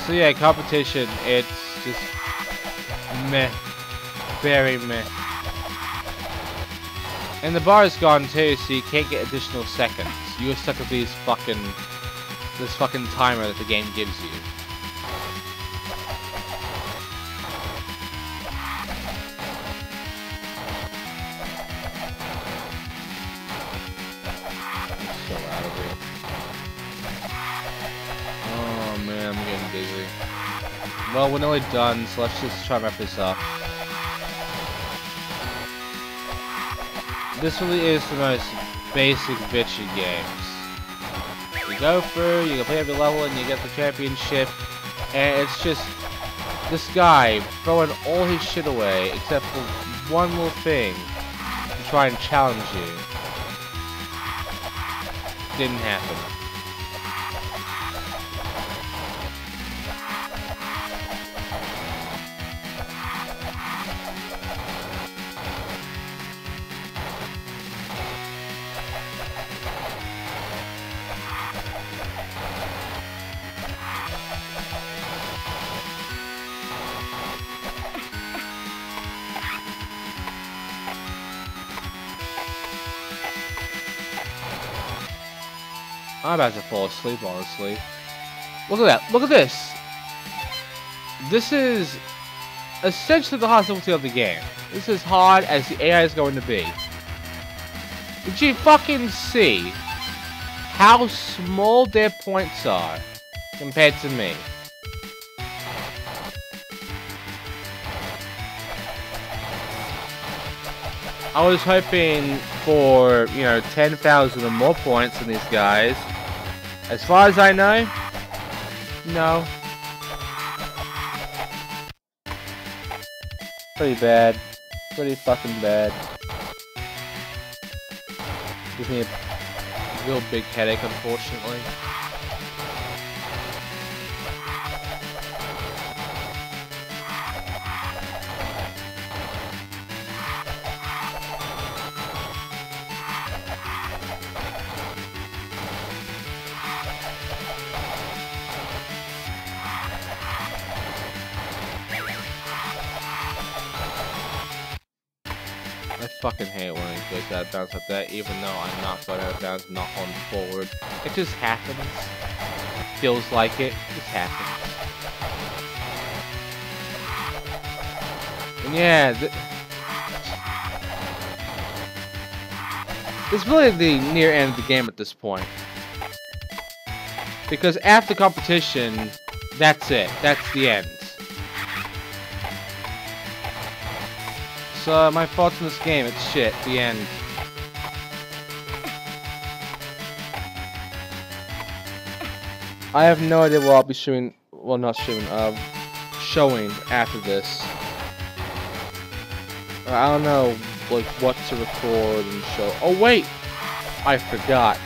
So yeah, competition, it's just meh. Very meh. And the bar is gone too, so you can't get additional seconds. You're stuck with this fucking timer that the game gives you. I'm so out of it. Oh man, I'm getting dizzy. Well, we're nearly done, so let's just try and wrap this up. This really is the most basic bitch of games. You go through, you can play every level, and you get the championship. And it's just this guy throwing all his shit away, except for one little thing, to try and challenge you. Didn't happen. I'm about to fall asleep, honestly. Look at that. Look at this. This is essentially the hardest difficulty of the game. This is as hard as the AI is going to be. Did you fucking see how small their points are compared to me? I was hoping for, you know, 10,000 or more points than these guys. As far as I know, no. Pretty bad. Pretty fucking bad. Gives me a real big headache, unfortunately. I fucking hate when it goes out of bounds like that, even though I'm not going out of bounds, not going forward. It just happens. Feels like it. It just happens. And yeah, it's really the near end of the game at this point. Because after competition, That's it. That's the end. So, my thoughts on this game, it's shit. The end. I have no idea what I'll be showing, well not showing, showing after this. I don't know, like, what to record and show. Oh wait! I forgot.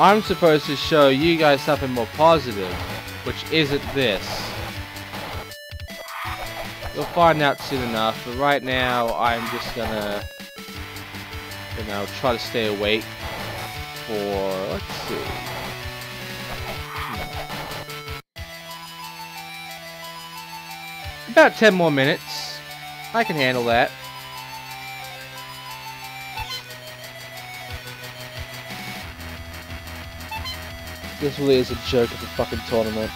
I'm supposed to show you guys something more positive, which isn't this. You'll find out soon enough, but right now I'm just gonna, you know, try to stay awake for, let's see. About 10 more minutes. I can handle that. This really is a joke of a fucking tournament.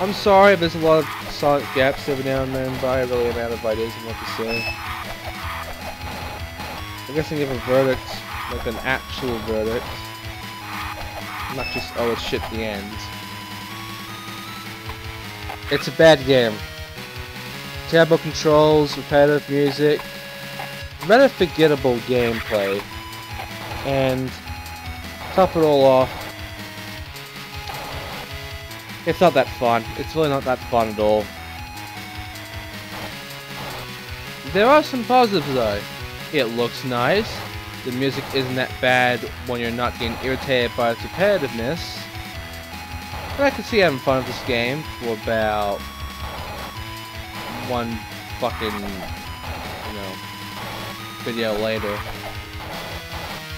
I'm sorry if there's a lot of silent gaps every now and then, but I really am out of ideas on what to say. I guess I can give a verdict, like an actual verdict. Not just, oh, it's shit at the end. It's a bad game. Terrible controls, repetitive music, rather forgettable gameplay, and top it all off, it's not that fun. It's really not that fun at all. There are some positives though. It looks nice. The music isn't that bad when you're not getting irritated by its repetitiveness. But I can see having fun with this game for about one fucking, you know, video later.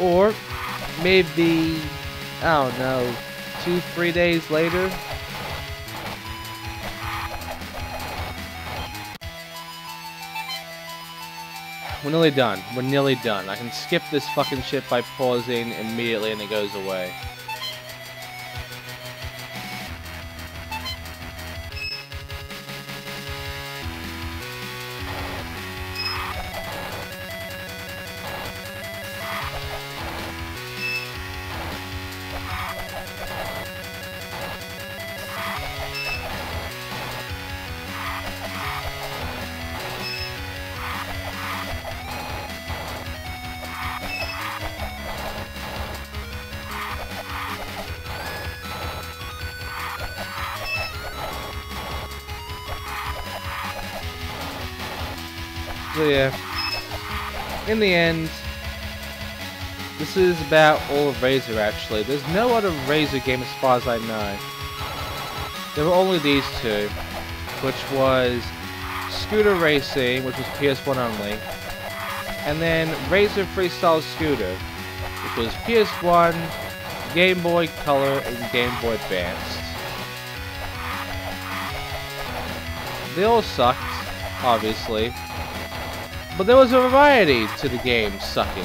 Or maybe, I don't know, 2-3 days later. We're nearly done. We're nearly done. I can skip this fucking shit by pausing immediately and it goes away. So yeah, in the end, this is about all of Razor actually. There's no other Razor game as far as I know. There were only these two, which was Scooter Racing, which was PS1 only, and then Razor Freestyle Scooter, which was PS1, Game Boy Color, and Game Boy Advanced. They all sucked, obviously. But there was a variety to the game sucking.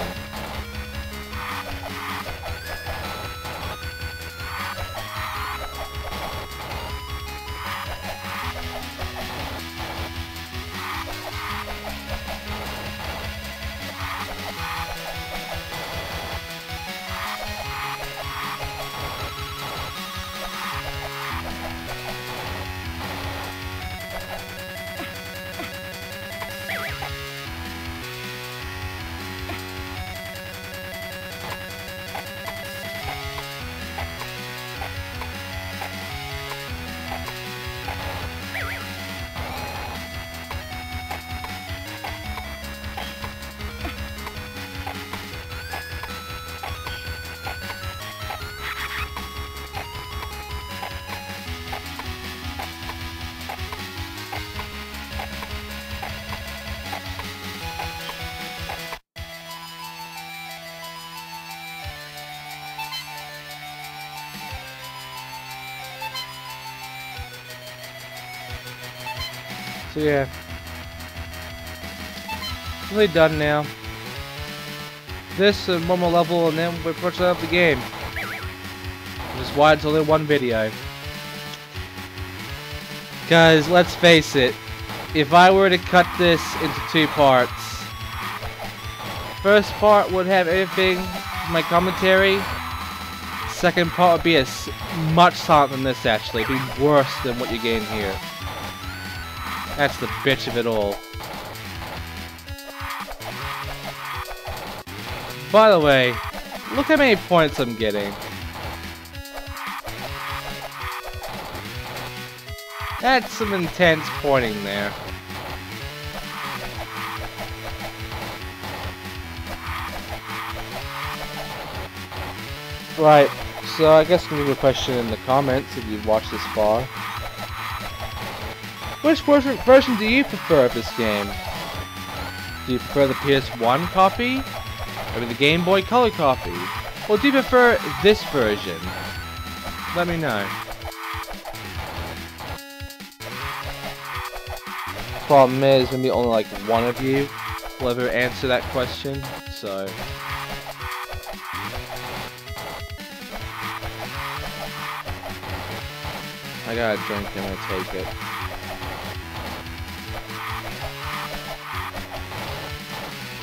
So yeah. Really done now. This and one more level and then we're approaching out the game. Which is why it's only one video. Guys, let's face it. If I were to cut this into 2 parts, first part would have everything in my commentary. Second part would be much silent than this actually. It'd be worse than what you're getting here. That's the bitch of it all. By the way, look how many points I'm getting. That's some intense pointing there. Right, so I guess you can leave a question in the comments if you've watched this far. Which version do you prefer of this game? Do you prefer the PS1 copy? Or the Game Boy Color copy? Or do you prefer this version? Let me know. Problem is, maybe only like one of you will ever answer that question, so... I got a drink and I'll take it.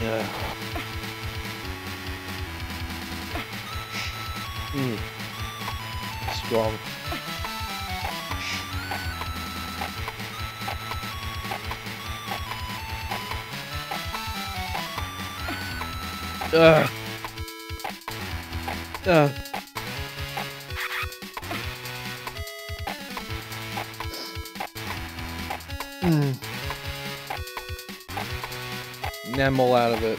Yeah. Strong. Now I'm all out of it.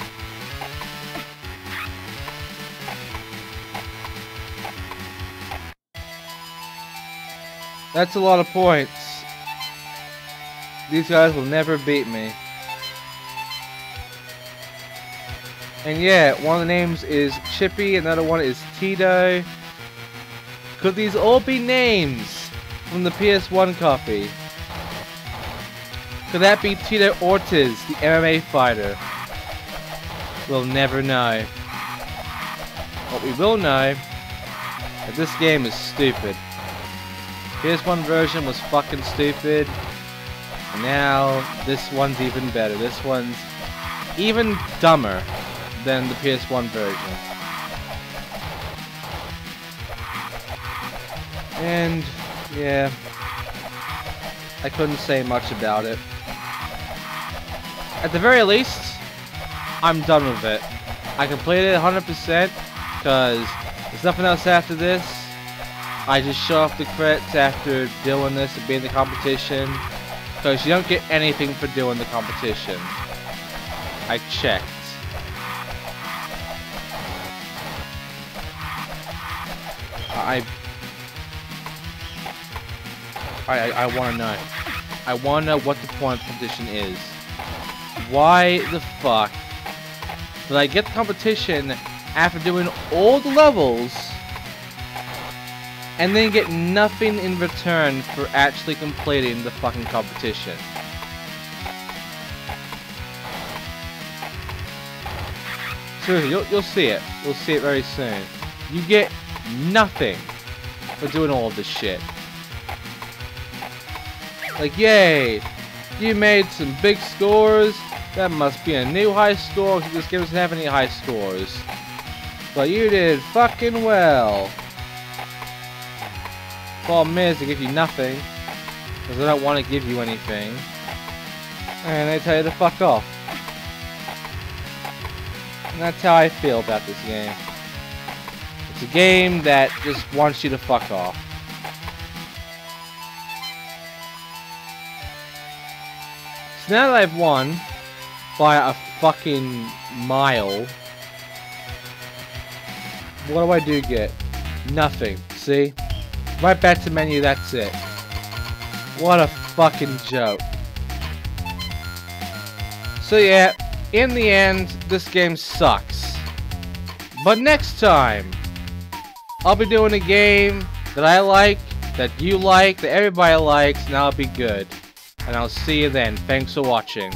That's a lot of points. These guys will never beat me. And yeah, one of the names is Chippy, another one is Tito. Could these all be names from the PS1 copy? Could that be Tito Ortiz, the MMA fighter? We'll never know. What we will know, that this game is stupid. PS1 version was fucking stupid. And now, this one's even better. This one's even dumber than the PS1 version. And, yeah. I couldn't say much about it. At the very least, I'm done with it. I completed it 100% because there's nothing else after this. I just show off the credits after doing this and being in the competition because you don't get anything for doing the competition. I checked. I want to know. I want to know what the point of the competition is. Why the fuck did I get the competition after doing all the levels and then get nothing in return for actually completing the fucking competition? Seriously, you'll see it. You'll see it very soon. You get nothing for doing all of this shit. Like, yay! You made some big scores. That must be a new high score because this game doesn't have any high scores. But you did fucking well. Problem is, they give you nothing because they don't want to give you anything. And they tell you to fuck off. And that's how I feel about this game. It's a game that just wants you to fuck off. So now that I've won by a fucking mile, what do I get? Nothing. See? Right back to menu, that's it. What a fucking joke. So yeah, in the end, this game sucks. But next time, I'll be doing a game that I like, that you like, that everybody likes, and I'll be good. and I'll see you then. Thanks for watching.